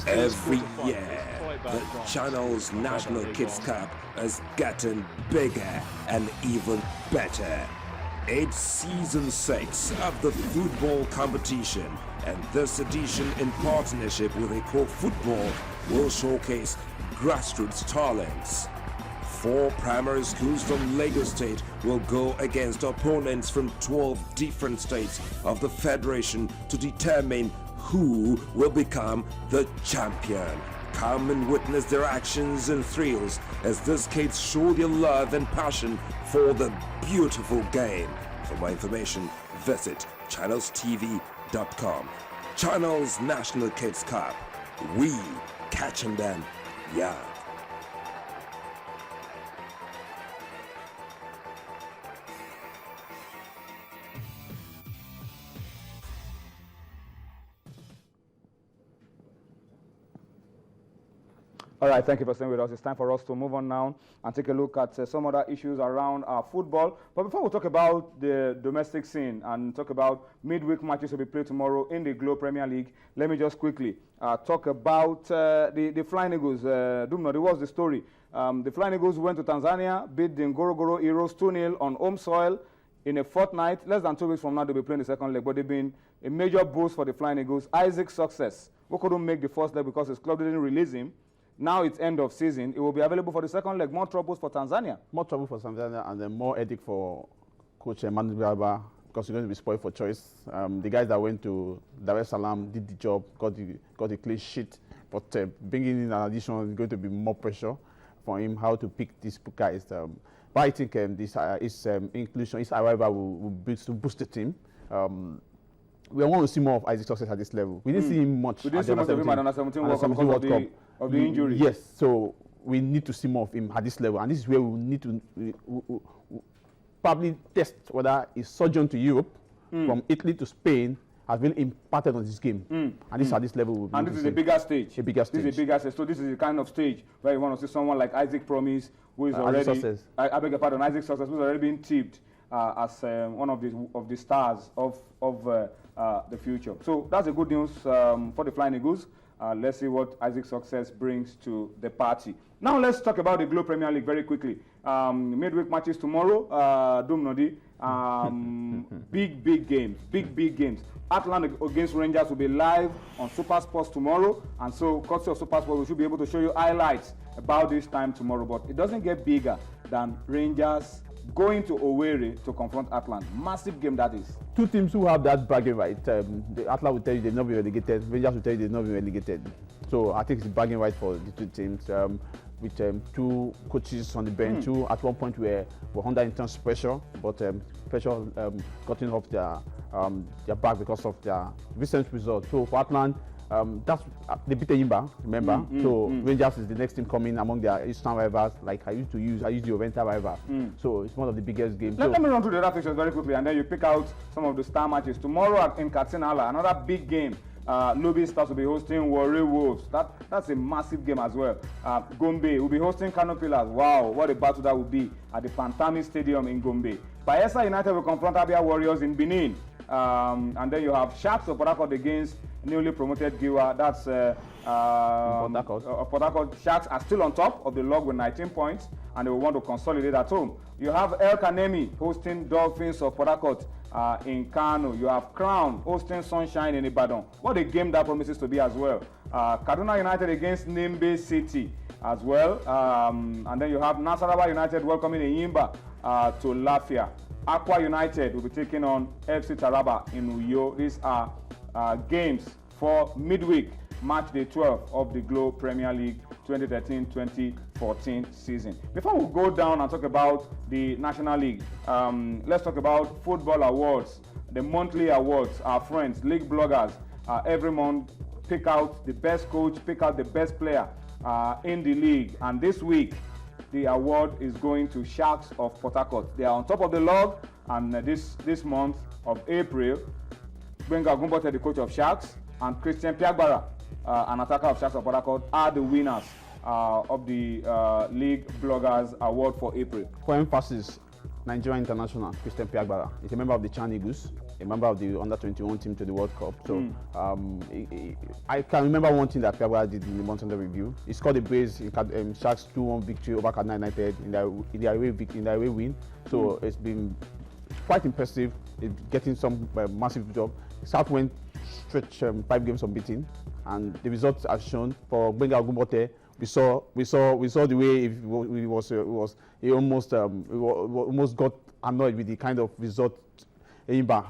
Every year, the channel's National Kids Cup is getting bigger and even better. It's season 6 of the football competition, and this edition, in partnership with Eco Football, will showcase grassroots talents. 4 primary schools from Lagos State will go against opponents from 12 different states of the federation to determine who will become the champion. Come and witness their actions and thrills as these kids show their love and passion for the beautiful game. For more information, visit channelstv.com. Channels National Kids Cup. We catching them young. All right, thank you for staying with us. It's time for us to move on now and take a look at some other issues around our football. But before we talk about the domestic scene and talk about midweek matches to be played tomorrow in the Glo Premier League, let me just quickly talk about the Flying Eagles. Dumnodi, what's the story? The Flying Eagles went to Tanzania, beat the Ngorongoro Heroes 2-0 on home soil in a fortnight. Less than 2 weeks from now, they'll be playing the second leg, but they've been a major boost for the Flying Eagles. Isaac's success, who couldn't make the first leg because his club didn't release him. Now it's end of season. It will be available for the second leg. More troubles for Tanzania. More trouble for Tanzania, and then more headache for Coach Emmanuel Baba, because he's going to be spoiled for choice. The guys that went to Dar es Salaam did the job, got the clean sheet, but bringing in an addition is going to be more pressure for him. How to pick these guys? But I think his inclusion, his arrival will boost the team. We want to see more of Isaac's success at this level. We didn't see him much. We didn't see much of him at under 17 World Cup because of the injury. Yes, so we need to see more of him at this level, and this is where we need to probably test whether his sojourn to Europe from Italy to Spain has really impacted on this game. And this at this level. And this is a bigger stage. A bigger stage. This is a bigger stage. So this is the kind of stage where you want to see someone like Isaac Promise, who is already. I beg your pardon, Isaac Success, who's already been tipped as one of the stars of the future. So that's a good news for the Flying Eagles. Let's see what Isaac Success brings to the party. Now let's talk about the Glo Premier League very quickly. Midweek matches tomorrow, Dumnodi. Big games. Atlanta against Rangers will be live on Super Sports tomorrow. And so, courtesy of Super Sports, we should be able to show you highlights about this time tomorrow. But it doesn't get bigger than Rangers going to Owerri to confront Atlanta. Massive game that is. 2 teams who have that bragging right. The Atlanta will tell you they've not been relegated. Rangers will tell you they've not been relegated. So I think it's bragging right for the 2 teams. With 2 coaches on the bench who at one point were under intense pressure, but pressure gotten off their back because of their recent result. So for Atlanta, that's they beat Yimba, remember? Rangers is the next team coming among their Eastern rivals, like I used the Oventa rival. So it's one of the biggest games. Let me run through the other fixtures very quickly, and then you pick out some of the star matches. Tomorrow in Katsina, another big game. Lobby Stars will be hosting Warri Wolves. That's a massive game as well. Gombe will be hosting Kano Pillars. Wow, what a battle that will be at the Pantami Stadium in Gombe. Bayelsa United will confront Abia Warriors in Benin. And then you have Sharks of Port Harcourt against newly promoted Giwa. That's Port Harcourt. Sharks are still on top of the log with 19 points, and they will want to consolidate at home. You have El Kanemi hosting Dolphins of Port Harcourt in Kano. You have Crown hosting Sunshine in Ibadan. What a game that promises to be as well. Kaduna United against Nimbe City as well. And then you have Nasarawa United welcoming Eyimba to Lafia. Aqua United will be taking on FC Taraba in Uyo. These are games for midweek, match day 12 of the Glo Premier League 2013-2014 season. Before we go down and talk about the National League, let's talk about football awards, the monthly awards. Our friends, league bloggers, every month pick out the best coach, pick out the best player in the league. And this week, the award is going to Sharks of Port Harcourt. They are on top of the log, and this month of April, Benga Gumbote, the coach of Sharks, and Christian Piagbara, an attacker of Sharks of Port Harcourt, are the winners of the League Bloggers Award for April. For emphasis, Nigerian international Christian Piagbara is a member of the Chan Eagles, a member of the under-21 team to the World Cup. So I can remember one thing that Kwara did in the month under review. He scored a brace in Sharks 2-1 victory over Kaduna United in their away win. So it's been quite impressive. It's getting some massive job. South went stretch 5 games unbeaten, and the results have shown for Benga Ogumbote. We saw the way he almost got annoyed with the kind of result Enyimba.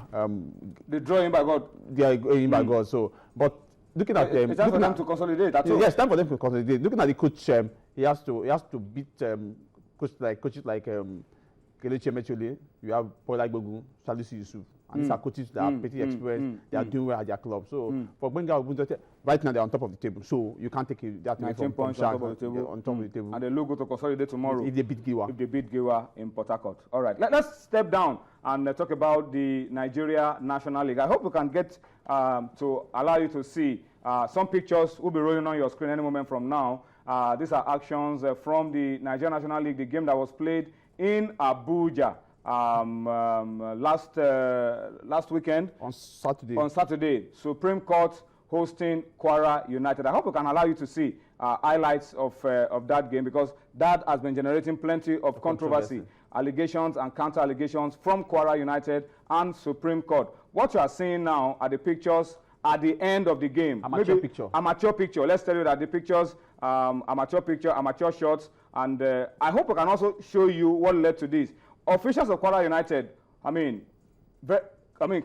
The draw Enyimba got. Yeah, Enyimba got. So, but looking at them, it's time for them to consolidate. Yes, time for them to consolidate. Looking at the coach, he has to beat coaches like Kelechi Emefiele. You have Paul Agbogu, Salisu Yusuf. And these are coaches that are pretty experienced. They are doing well at their club. So for Benga Ogumbote, right now they're on top of the table. So you can't take that away from Sharks on top of the table. And they look to consolidate tomorrow. If they beat Giwa. If they beat Giwa in Port Harcourt. All right. Let's step down and talk about the Nigeria National League. I hope we can get to allow you to see some pictures. Will be rolling on your screen any moment from now. These are actions from the Nigeria National League, the game that was played in Abuja. Last weekend on Saturday, Supreme Court hosting Kwara United. I hope we can allow you to see highlights of that game, because that has been generating plenty of controversy, allegations and counter allegations from Kwara United and Supreme Court. What you are seeing now are the pictures at the end of the game. Amateur picture. Let's tell you that the pictures, amateur shots, and I hope we can also show you what led to this. Officials of Kwara United,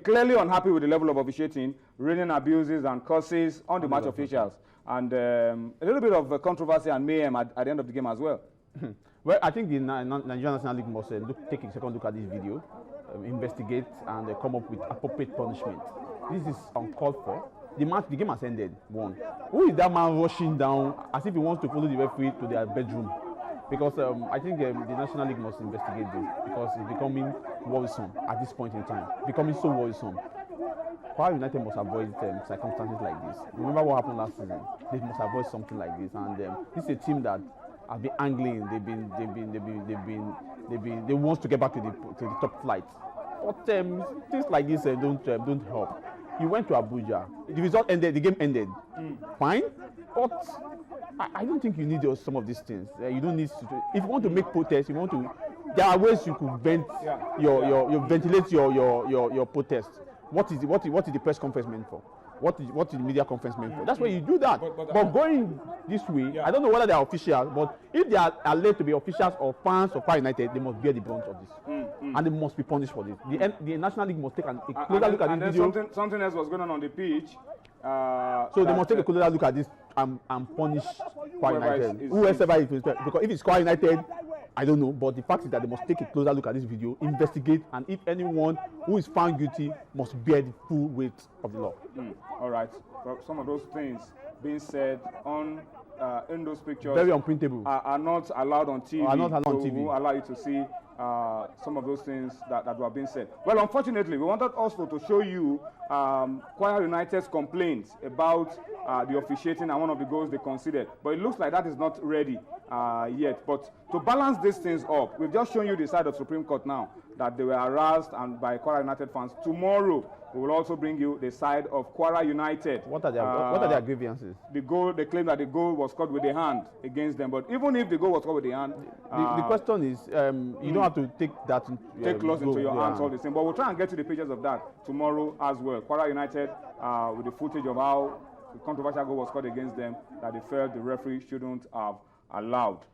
clearly unhappy with the level of officiating, raining abuses and curses on the match officials, and a little bit of controversy and mayhem at the end of the game as well. Well, I think the Nigerian National League must take a second look at this video, investigate, and come up with appropriate punishment. This is uncalled for. The game has ended. One. Who is that man rushing down as if he wants to follow the referee to their bedroom? Because I think the National League must investigate this, because it's becoming worrisome at this point in time. Becoming so worrisome. Kwara United must avoid circumstances like this. Remember what happened last season? They must avoid something like this. And this is a team that have been angling. They want to get back to the top flight. But things like this don't help. You went to Abuja. The result ended. The game ended. Fine, but I don't think you need some of these things. You don't need to. If you want to make protests, there are ways you could ventilate your protest. What is the press conference meant for? What is the media conference meant for? That's where you do that. But going this way, I don't know whether they are officials, but if they are alleged to be officials or fans of Kwara United, they must bear the brunt of this, and they must be punished for this. The National League must take a closer look at this video. Something else was going on the pitch. So they must take a closer look at this and punish Kwara United. Whoever it is, because if it's Kwara United, I don't know, but the fact is that they must take a closer look at this video, investigate, and if anyone who is found guilty must bear the full weight of the law. All right. So some of those things being said on in those pictures, very unprintable, are not allowed on TV. Are not allowed on TV. We will allow you to see some of those things that were being said. Well, unfortunately, we wanted also to show you Kwara United's complaints about the officiating and one of the goals they conceded. But it looks like that is not ready yet. But to balance these things up, we've just shown you the side of Supreme Court now, that they were harassed and by Kwara United fans. Tomorrow, we will also bring you the side of Kwara United. What are their grievances? They claim that the goal was scored with the hand against them. But even if the goal was scored with the hand, the question is, you don't have to take that take laws into your hands all the same. But we'll try and get to the pictures of that tomorrow as well. Kwara United with the footage of how the controversial goal was scored against them that they felt the referee shouldn't have allowed.